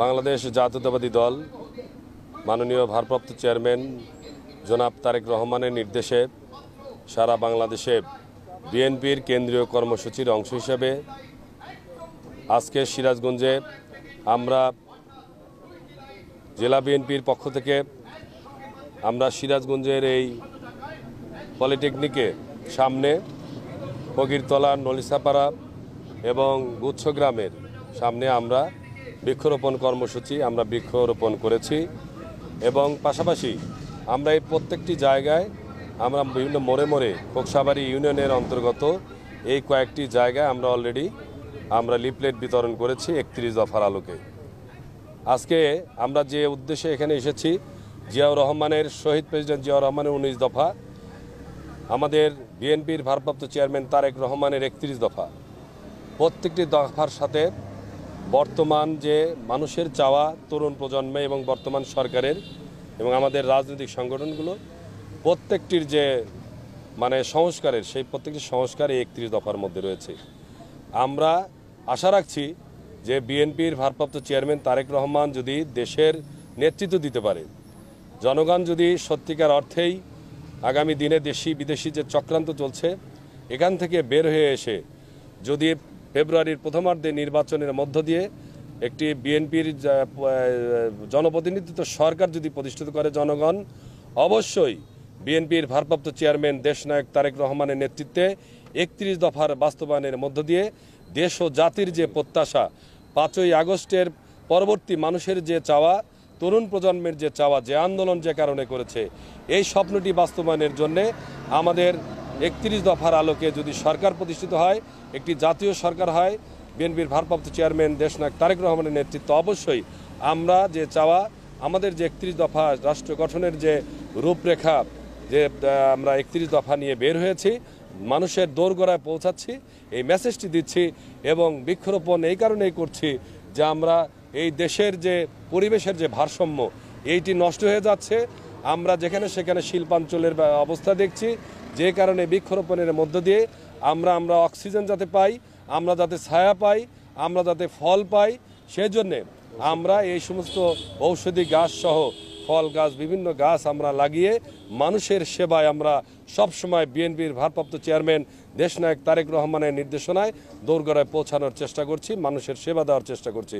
বাংলাদেশ জাতীয়তাবাদী দল মাননীয় ভারপ্রাপ্ত চেয়ারম্যান জনাব তারেক রহমানের নির্দেশে সারা বাংলাদেশে বিএনপির কেন্দ্রীয় কর্মসূচির অংশ হিসেবে আজকে সিরাজগঞ্জে আমরা জেলা বিএনপির পক্ষ থেকে আমরা সিরাজগঞ্জের এই পলিটেকনিকের সামনে ফকিরতলা নলিসাপাড়া এবং গুচ্ছগ্রামের সামনে আমরা বৃক্ষরোপণ কর্মসূচি বৃক্ষরোপণ করেছি এবং পাশাপাশি আমরা এই প্রত্যেকটি জায়গায় আমরা বিভিন্ন মোড়ে মোড়ে কোকসাবাড়ি ইউনিয়নের অন্তর্গত এই কয়েকটি জায়গায় আমরা অলরেডি লিফলেট বিতরণ করেছি 31 দফার আলোকে। আজকে আমরা যে উদ্দেশ্যে এখানে এসেছি, জিয়াউর রহমানের শহীদ প্রেসিডেন্ট জিয়াউর রহমানের 19 দফা, আমাদের বিএনপির ভারপ্রাপ্ত চেয়ারম্যান তারেক রহমানের 31 দফা, প্রত্যেকটি দফার সাথে বর্তমান যে মানুষের চাওয়া তরুণ প্রজন্মে এবং বর্তমান সরকারের এবং আমাদের রাজনৈতিক সংগঠনগুলো প্রত্যেকটির যে সংস্কারের সেই প্রত্যেকটি সংস্কার এই 31 দফার মধ্যে রয়েছে। আমরা আশা রাখছি যে বিএনপির ভারপ্রাপ্ত চেয়ারম্যান তারেক রহমান যদি দেশের নেতৃত্ব দিতে পারে, জনগণ যদি সত্যিকার অর্থেই আগামী দিনে দেশি বিদেশি যে চক্রান্ত চলছে এখান থেকে বের হয়ে এসে যদি ফেব্রুয়ারির প্রথমার্ধে নির্বাচনের মধ্য দিয়ে একটি বিএনপির জনপ্রতিনিধিত্ব সরকার যদি প্রতিষ্ঠিত করে, জনগণ অবশ্যই বিএনপির ভারপ্রাপ্ত চেয়ারম্যান দেশনায়ক তারেক রহমানের নেতৃত্বে 31 দফার বাস্তবায়নের মধ্য দিয়ে দেশ ও জাতির যে প্রত্যাশা, 5ই আগস্টের পরবর্তী মানুষের যে চাওয়া, তরুণ প্রজন্মের যে চাওয়া, যে আন্দোলন যে কারণে করেছে, এই স্বপ্নটি বাস্তবায়নের জন্যে আমাদের 31 দফার আলোকে যদি সরকার প্রতিষ্ঠিত হয়, একটি জাতীয় সরকার হয়, বিএনপির ভারপ্রাপ্ত চেয়ারম্যান দেশনায়ক তারেক রহমানের নেতৃত্বে, অবশ্যই আমরা যে চাওয়া আমাদের যে 31 দফা রাষ্ট্র গঠনের যে রূপরেখা, যে আমরা 31 দফা নিয়ে বের হয়েছি, মানুষের দোরগোড়ায় পৌঁছাচ্ছি, এই মেসেজটি দিচ্ছি এবং বৃক্ষরোপণ এই কারণেই করছি যে আমরা এই দেশের যে পরিবেশের যে ভারসাম্য এইটি নষ্ট হয়ে যাচ্ছে। আমরা যেখানে সেখানে শিল্পাঞ্চলের অবস্থা দেখছি, যে কারণে বৃক্ষরোপণের মধ্য দিয়ে আমরা অক্সিজেন যাতে পাই, আমরা যাতে ছায়া পাই, আমরা যাতে ফল পাই, সেজন্যে আমরা এই সমস্ত ঔষধি গাছ সহ ফল গাছ, বিভিন্ন গাছ আমরা লাগিয়ে মানুষের সেবায় আমরা সবসময় বিএনপির ভারপ্রাপ্ত চেয়ারম্যান দেশনায়ক তারেক রহমানের নির্দেশনায় দোরগোড়ায় পৌঁছানোর চেষ্টা করছি, মানুষের সেবা দেওয়ার চেষ্টা করছি।